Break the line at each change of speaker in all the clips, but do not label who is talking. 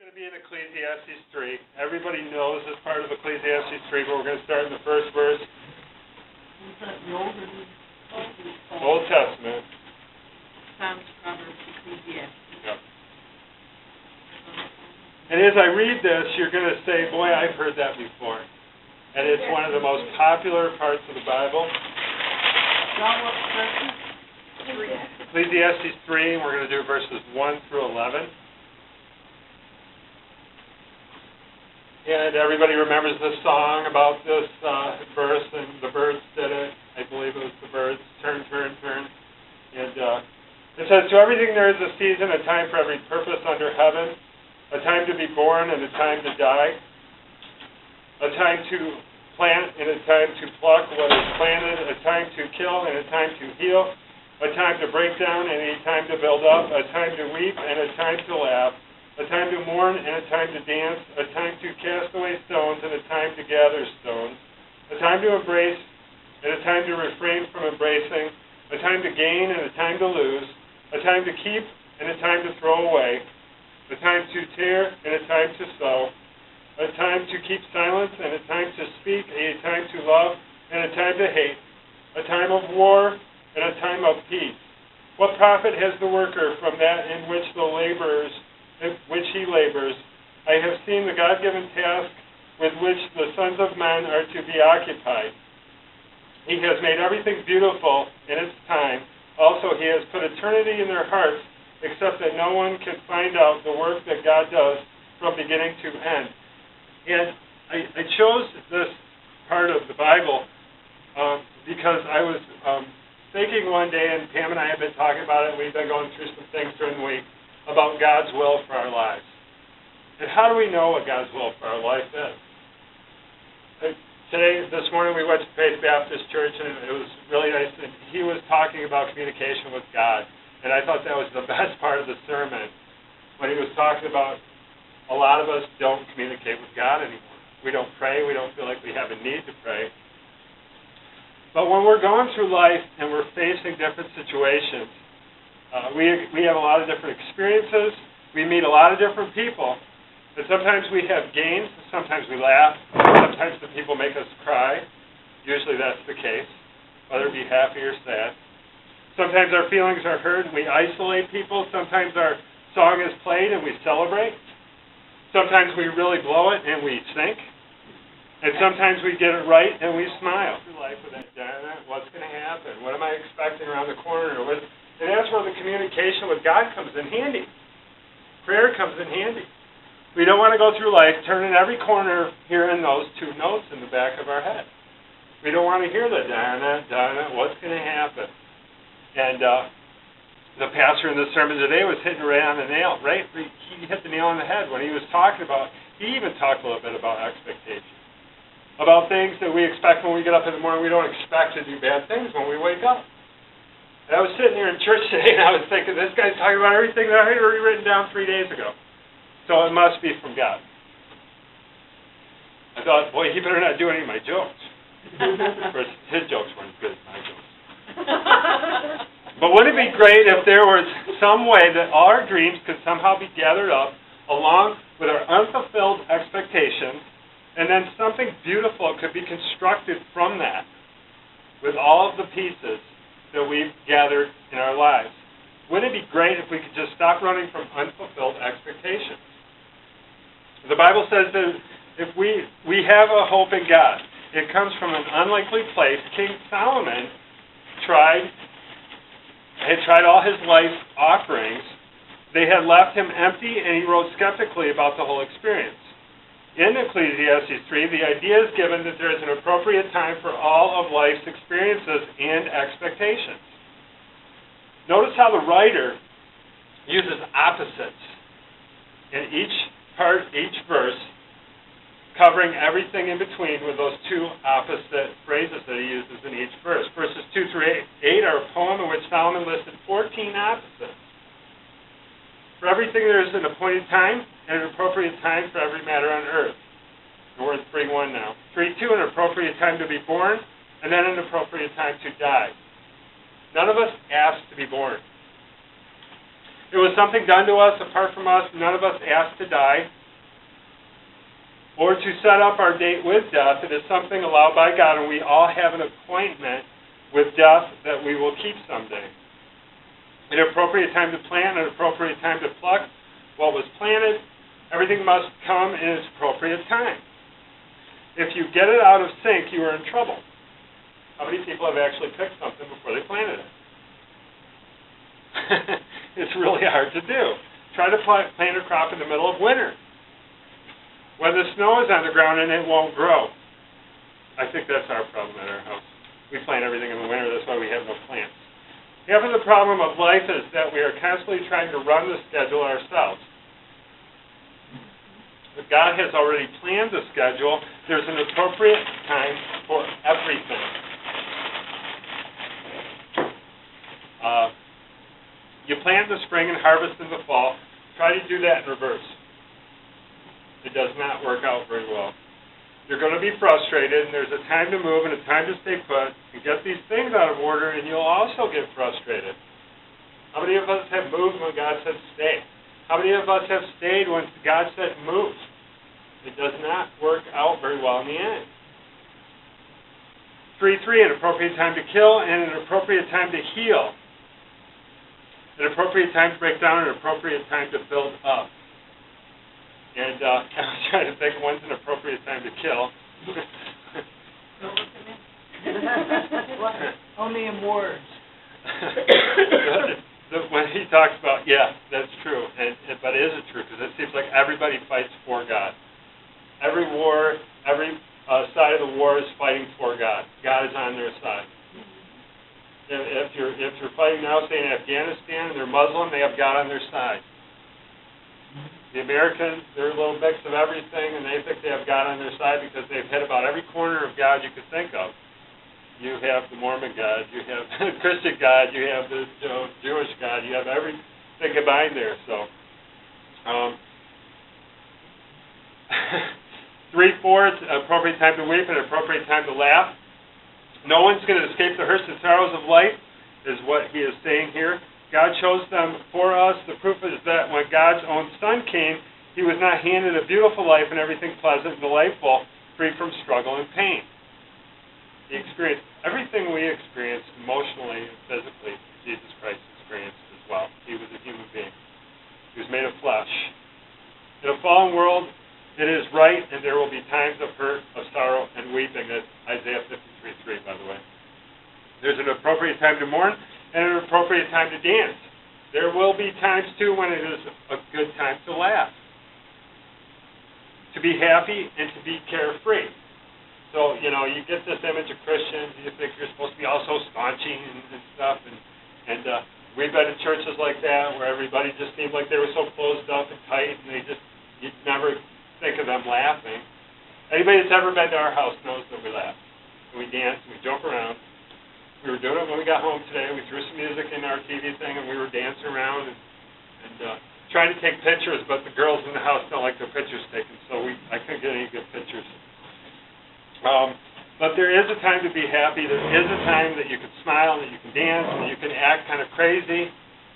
going to be in Ecclesiastes 3. Everybody knows this part of Ecclesiastes 3, but we're going to start in the first verse. Old Testament.
Psalms, Proverbs, Ecclesiastes.
Yep. And as I read this, you're going to say, boy, I've heard that before. And it's one of the most popular parts of the Bible. Ecclesiastes 3, and we're going to do verses 1 through 11. And everybody remembers this song about this verse, and the birds did it. I believe it was the birds. Turn, turn, turn. And it says, to everything there is a season, a time for every purpose under heaven, a time to be born and a time to die, a time to plant and a time to pluck what is planted, a time to kill and a time to heal, a time to break down and a time to build up, a time to weep and a time to laugh, a time to mourn and a time to dance, a time to cast away stones and a time to gather stones, a time to embrace and a time to refrain from embracing, a time to gain and a time to lose, a time to keep and a time to throw away, a time to tear and a time to sow, a time to keep silence and a time to speak, a time to love and a time to hate, a time of war and a time of peace. What profit has the worker from that in which he labors? I have seen the God-given task with which the sons of men are to be occupied. He has made everything beautiful in its time. Also, he has put eternity in their hearts, except that no one can find out the work that God does from beginning to end. And I chose this part of the Bible because I was thinking one day, and Pam and I have been talking about it, and we've been going through some things during the week about God's will for our lives. And how do we know what God's will for our life is? This morning we went to Faith Baptist Church, and it was really nice. And he was talking about communication with God. And I thought that was the best part of the sermon, when he was talking about a lot of us don't communicate with God anymore. We don't pray. We don't feel like we have a need to pray. But when we're going through life and we're facing different situations, we have a lot of different experiences. We meet a lot of different people. And sometimes we have gains. Sometimes we laugh. Sometimes the people make us cry. Usually that's the case, whether it be happy or sad. Sometimes our feelings are hurt and we isolate people. Sometimes our song is played and we celebrate. Sometimes we really blow it and we sink. And sometimes we get it right and we smile. Through life with that, what's going to happen? What am I expecting around the corner? And that's where the communication with God comes in handy. Prayer comes in handy. We don't want to go through life turning every corner hearing those two notes in the back of our head. We don't want to hear the what's going to happen? And the pastor in the sermon today was hitting right on the nail, right? He hit the nail on the head when he was talking about, he even talked a little bit about expectation. About things that we expect when we get up in the morning. We don't expect to do bad things when we wake up. And I was sitting here in church today and I was thinking, this guy's talking about everything that I had already written down 3 days ago. So it must be from God. I thought, boy, he better not do any of my jokes. Of course, his jokes weren't as good as my jokes. But wouldn't it be great if there was some way that all our dreams could somehow be gathered up along with our unfulfilled expectations, and then something beautiful could be constructed from that with all of the pieces that we've gathered in our lives? Wouldn't it be great if we could just stop running from unfulfilled expectations? The Bible says that if we have a hope in God, it comes from an unlikely place. King Solomon had tried all his life offerings. They had left him empty, and he wrote skeptically about the whole experience. In Ecclesiastes 3, the idea is given that there is an appropriate time for all of life's experiences and expectations. Notice how the writer uses opposites in each verse, covering everything in between with those two opposite phrases that he uses in each verse. Verses 2 through 8 are a poem in which Solomon listed 14 opposites. For everything there is an appointed time and an appropriate time for every matter on earth. We're in 3:1 now. 3:2, an appropriate time to be born, and then an appropriate time to die. None of us asked to be born. It was something done to us apart from us. None of us asked to die or to set up our date with death. It is something allowed by God, and we all have an appointment with death that we will keep someday. An appropriate time to plant, an appropriate time to pluck what was planted. Everything must come in its appropriate time. If you get it out of sync, you are in trouble. How many people have actually picked something before they planted it? It's really hard to do. Try to plant a crop in the middle of winter, when the snow is on the ground and it won't grow. I think that's our problem at our house. We plant everything in the winter, that's why we have no plants. Half of the problem of life is that we are constantly trying to run the schedule ourselves. But God has already planned the schedule. There's an appropriate time for everything. You plant in the spring and harvest in the fall. Try to do that in reverse. It does not work out very well. You're going to be frustrated, and there's a time to move and a time to stay put and get these things out of order, and you'll also get frustrated. How many of us have moved when God said stay? How many of us have stayed when God said move? It does not work out very well in the end. 3:3, an appropriate time to kill and an appropriate time to heal. An appropriate time to break down and an appropriate time to build up. And I was trying to think when's an appropriate time to kill.
Don't look at me.
Only in words.
When he talks about, yeah, that's true. But is it true? Because it seems like everybody fights for God. Every war, every side of the war is fighting for God. God is on their side. If you're fighting now, say in Afghanistan, and they're Muslim, they have God on their side. The Americans, they're a little mix of everything, and they think they have God on their side because they've hit about every corner of God you could think of. You have the Mormon God, you have the Christian God, you have the Jewish God, you have everything combined there. So, 3:4, it's an appropriate time to weep and an appropriate time to laugh. No one's going to escape the hurts and sorrows of life, is what he is saying here. God chose them for us. The proof is that when God's own Son came, he was not handed a beautiful life and everything pleasant and delightful, free from struggle and pain. He experienced everything we experienced emotionally and physically. Jesus Christ experienced as well. He was a human being. He was made of flesh. In a fallen world, it is right, and there will be times of hurt, of sorrow, and weeping. That's Isaiah 53:3, by the way. There's an appropriate time to mourn and an appropriate time to dance. There will be times, too, when it is a good time to laugh, to be happy, and to be carefree. So, you get this image of Christians, you think you're supposed to be all so staunchy and stuff, and we've been in churches like that where everybody just seemed like they were so closed up and tight, and you'd never think of them laughing. Anybody that's ever been to our house knows that we laugh. And we dance, and we jump around. We were doing it when we got home today. We threw some music in our TV thing, and we were dancing around and trying to take pictures, but the girls in the house don't like their pictures taken, so I couldn't get any good pictures. But there is a time to be happy. There is a time that you can smile, that you can dance, and you can act kind of crazy.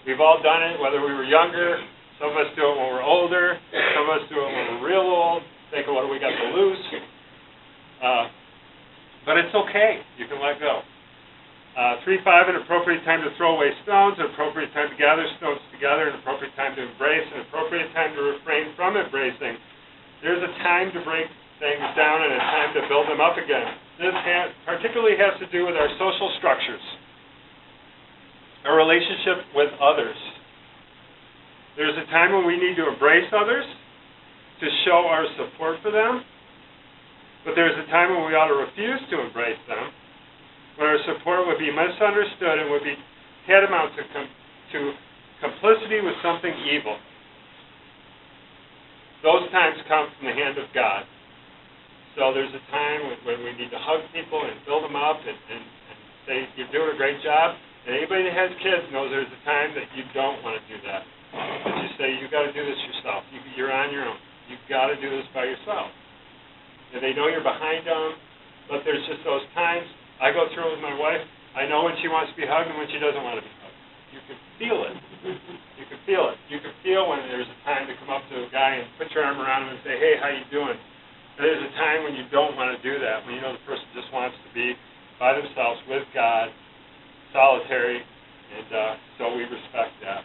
We've all done it, whether we were younger. Some of us do it when we're older. Some of us do it when we're real old. Think of what do we got to lose. But it's okay. You can let go. 3:5, an appropriate time to throw away stones, an appropriate time to gather stones together, an appropriate time to embrace, an appropriate time to refrain from embracing. There's a time to break things down and a time to build them up again. This particularly has to do with our social structures, our relationship with others. There's a time when we need to embrace others, to show our support for them, but there's a time when we ought to refuse to embrace them, when our support would be misunderstood and would be tantamount to complicity with something evil. Those times come from the hand of God. So there's a time when we need to hug people and build them up and say, you're doing a great job. And anybody that has kids knows there's a time that you don't want to do that. That you say, you've got to do this yourself. You're on your own. You've got to do this by yourself. And they know you're behind them, but there's just those times. I go through it with my wife. I know when she wants to be hugged and when she doesn't want to be hugged. You can feel it. You can feel it. come up to a guy and put your arm around him and say, hey, how you doing? There's a time when you don't want to do that, when you know the person just wants to be by themselves with God, solitary, and so we respect that.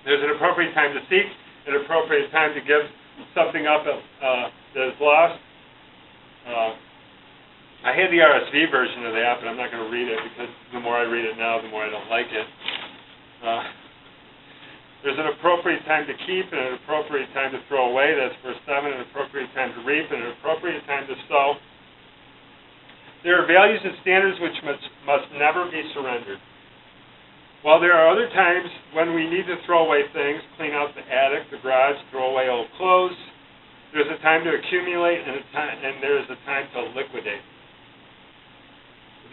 There's an appropriate time to seek, an appropriate time to give something up that is lost. I had the RSV version of that, but I'm not going to read it because the more I read it now, the more I don't like it. There's an appropriate time to keep and an appropriate time to throw away. That's verse 7. An appropriate time to reap and an appropriate time to sow. There are values and standards which must never be surrendered. While there are other times when we need to throw away things, clean out the attic, the garage, throw away old clothes, there's a time to accumulate and there is a time to liquidate.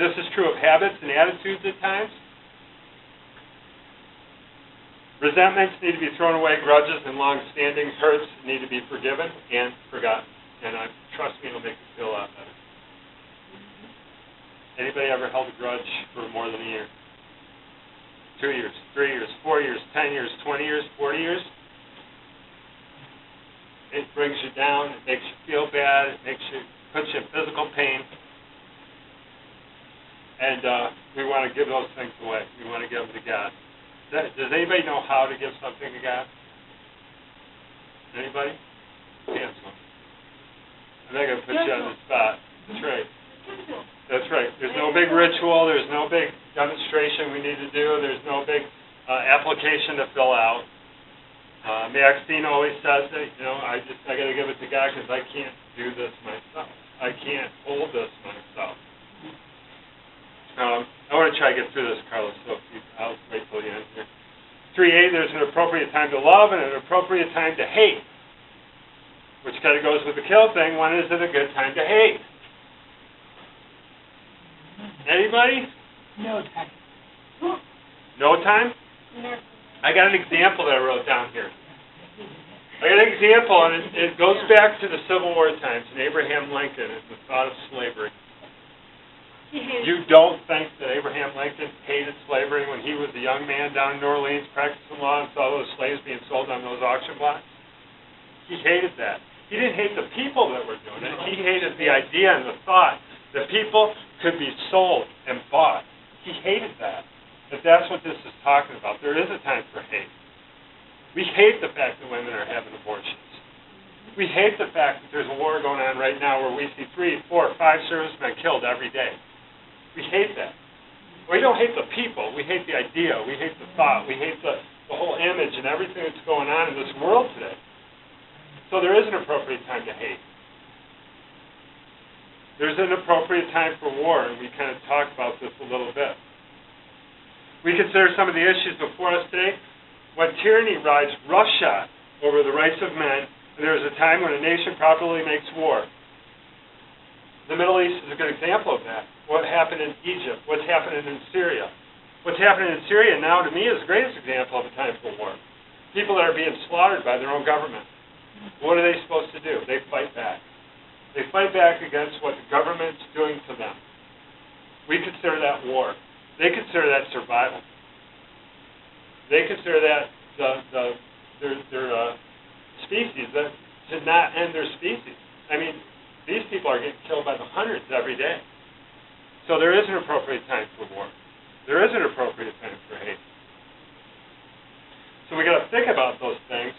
This is true of habits and attitudes at times. Resentments need to be thrown away. Grudges and long-standing hurts need to be forgiven and forgotten. And trust me, it'll make you feel a lot better. Anybody ever held a grudge for more than a year? 2 years, 3 years, 4 years, 10 years, 20 years, 40 years? It brings you down. It makes you feel bad. It puts you in physical pain. And we want to give those things away. We want to give them to God. Does anybody know how to give something to God? Anybody? Cancel. I'm not going to put you on the spot. That's right. That's right. There's no big ritual. There's no big demonstration we need to do. There's no big application to fill out. Maxine always says that, I got to give it to God because I can't do this myself. I can't hold this myself. I want to try to get through this, Carlos, so I'll wait till the end here. 3A, there's an appropriate time to love and an appropriate time to hate, which kind of goes with the kill thing. When is it a good time to hate? Anybody?
No time.
No time?
No.
I got an example that I wrote down here. I got an example, and it goes back to the Civil War times and Abraham Lincoln and the thought of slavery. You don't think that Abraham Lincoln hated slavery when he was a young man down in New Orleans practicing law and saw those slaves being sold on those auction blocks? He hated that. He didn't hate the people that were doing it. He hated the idea and the thought that people could be sold and bought. He hated that. But that's what this is talking about. There is a time for hate. We hate the fact that women are having abortions. We hate the fact that there's a war going on right now where we see 3, 4, 5 servicemen killed every day. We hate that. We don't hate the people. We hate the idea. We hate the thought. We hate the whole image and everything that's going on in this world today. So there is an appropriate time to hate. There's an appropriate time for war, and we kind of talked about this a little bit. We consider some of the issues before us today. When tyranny rides roughshod over the rights of men, and there is a time when a nation properly makes war. The Middle East is a good example of that. What happened in Egypt? What's happening in Syria? What's happening in Syria now, to me, is the greatest example of a time for war. People that are being slaughtered by their own government. What are they supposed to do? They fight back. They fight back against what the government's doing to them. We consider that war. They consider that survival. They consider that their species, that to not end their species. I mean, these people are getting killed by the hundreds every day. So there is an appropriate time for war. There is an appropriate time for hate. So we got to think about those things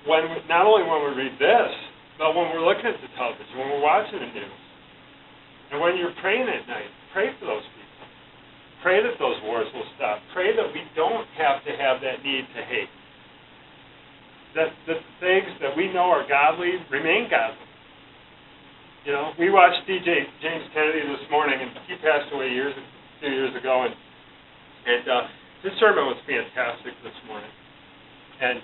not only when we read this, but when we're looking at the television, when we're watching the news, and when you're praying at night. Pray for those people. Pray that those wars will stop. Pray that we don't have to have that need to hate. That the things that we know are godly remain godly. We watched DJ James Kennedy this morning, and he passed away a few years ago, and his sermon was fantastic this morning. And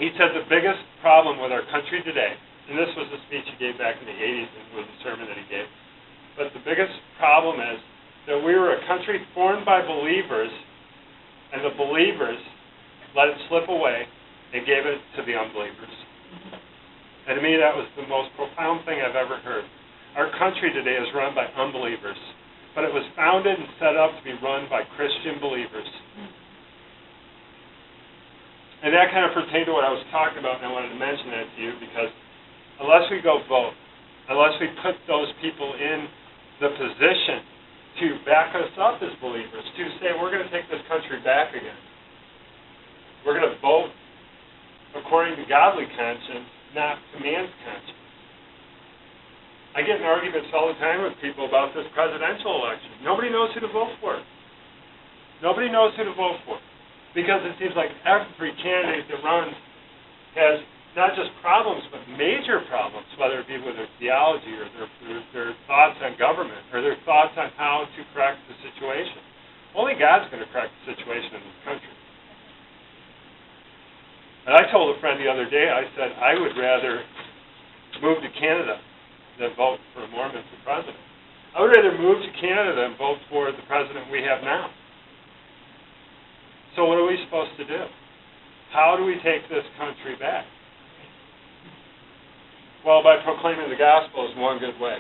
he said the biggest problem with our country today, and this was a speech he gave back in the 80s, and was a sermon that he gave, but the biggest problem is that we were a country formed by believers, and the believers let it slip away and gave it to the unbelievers. And to me, that was the most profound thing I've ever heard. Our country today is run by unbelievers, but it was founded and set up to be run by Christian believers. And that kind of pertained to what I was talking about, and I wanted to mention that to you because unless we go vote, unless we put those people in the position to back us up as believers, to say we're going to take this country back again, we're going to vote according to godly conscience, not to man's conscience. I get in arguments all the time with people about this presidential election. Nobody knows who to vote for. Nobody knows who to vote for. Because it seems like every candidate that runs has not just problems, but major problems, whether it be with their theology or their thoughts on government or their thoughts on how to correct the situation. Only God's going to correct the situation in this country. And I told a friend the other day, I said, I would rather move to Canada than vote for a Mormon for president. I would rather move to Canada than vote for the president we have now. So what are we supposed to do? How do we take this country back? Well, by proclaiming the gospel is one good way.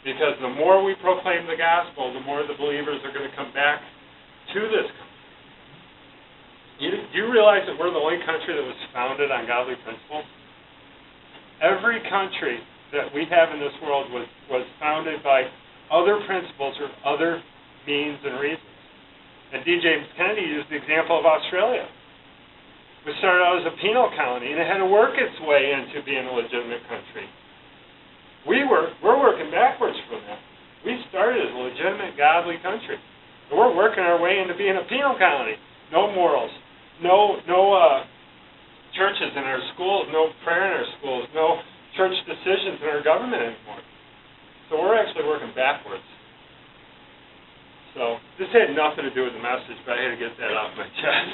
Because the more we proclaim the gospel, the more the believers are going to come back to this country. Do you realize that we're the only country that was founded on godly principles? Every country that we have in this world was founded by other principles or other means and reasons. And D. James Kennedy used the example of Australia. We started out as a penal colony, and it had to work its way into being a legitimate country. We're working backwards from that. We started as a legitimate, godly country. And we're working our way into being a penal colony. No morals. No churches in our schools. No prayer in our schools. No church decisions in our government anymore. So we're actually working backwards. So this had nothing to do with the message, but I had to get that off my chest.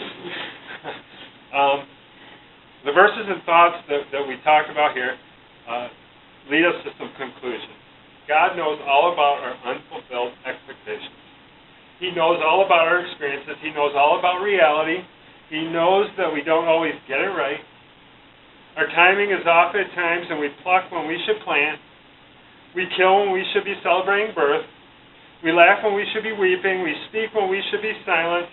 The verses and thoughts that we talked about here lead us to some conclusions. God knows all about our unfulfilled expectations. He knows all about our experiences. He knows all about reality. He knows that we don't always get it right. Our timing is off at times, and we pluck when we should plant. We kill when we should be celebrating birth. We laugh when we should be weeping. We speak when we should be silent.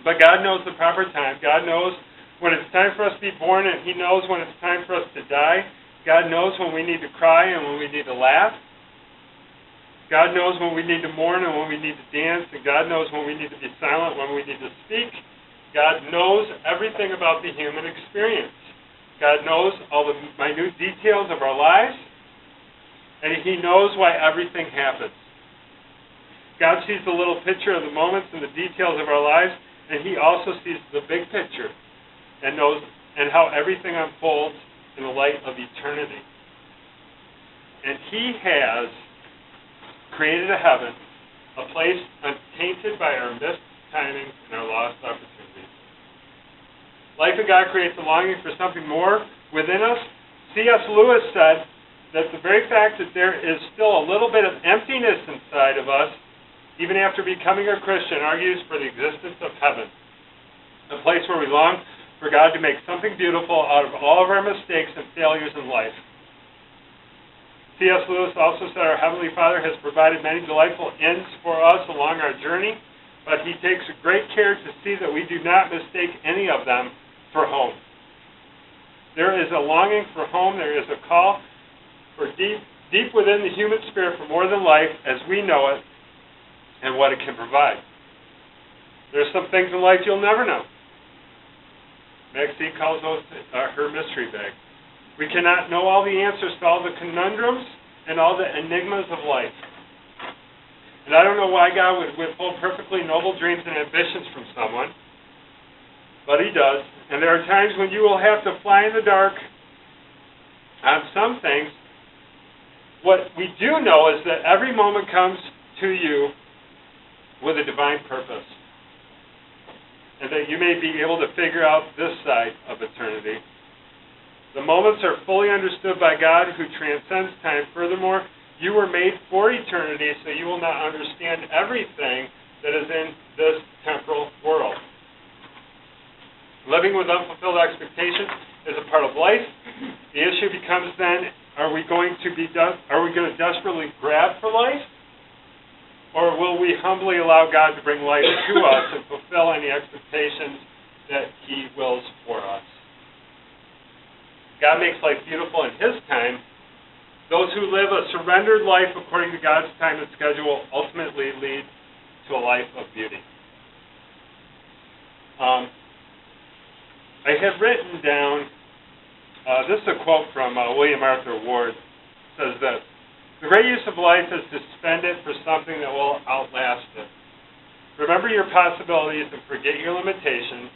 But God knows the proper time. God knows when it's time for us to be born, and He knows when it's time for us to die. God knows when we need to cry and when we need to laugh. God knows when we need to mourn and when we need to dance. And God knows when we need to be silent, when we need to speak. God knows everything about the human experience. God knows all the minute details of our lives. And He knows why everything happens. God sees the little picture of the moments and the details of our lives, and He also sees the big picture and knows and how everything unfolds in the light of eternity. And He has created a heaven, a place untainted by our missed timing and our lost opportunities. Life in God creates a longing for something more within us. C.S. Lewis said that the very fact that there is still a little bit of emptiness inside of us even after becoming a Christian, argues for the existence of heaven, a place where we long for God to make something beautiful out of all of our mistakes and failures in life. C.S. Lewis also said our Heavenly Father has provided many delightful ends for us along our journey, but He takes great care to see that we do not mistake any of them for home. There is a longing for home. There is a call for deep within the human spirit for more than life as we know it, and what it can provide. There's some things in life you'll never know. Maxine calls those her mystery bag. We cannot know all the answers to all the conundrums and all the enigmas of life. And I don't know why God would withhold perfectly noble dreams and ambitions from someone, but He does. And there are times when you will have to fly in the dark on some things. What we do know is that every moment comes to you with a divine purpose, and that you may be able to figure out this side of eternity. The moments are fully understood by God, who transcends time. Furthermore, you were made for eternity, so you will not understand everything that is in this temporal world. Living with unfulfilled expectations is a part of life. The issue becomes then, are we going to desperately grab for life? Or will we humbly allow God to bring life to us and fulfill any expectations that He wills for us. God makes life beautiful in His time. Those who live a surrendered life according to God's time and schedule ultimately lead to a life of beauty. I have written down, this is a quote from William Arthur Ward. It says this: "The great use of life is to spend it for something that will outlast it. Remember your possibilities and forget your limitations.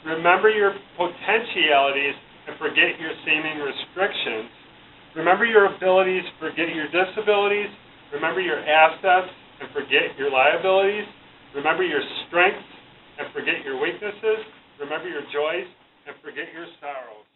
Remember your potentialities and forget your seeming restrictions. Remember your abilities, forget your disabilities. Remember your assets and forget your liabilities. Remember your strengths and forget your weaknesses. Remember your joys and forget your sorrows.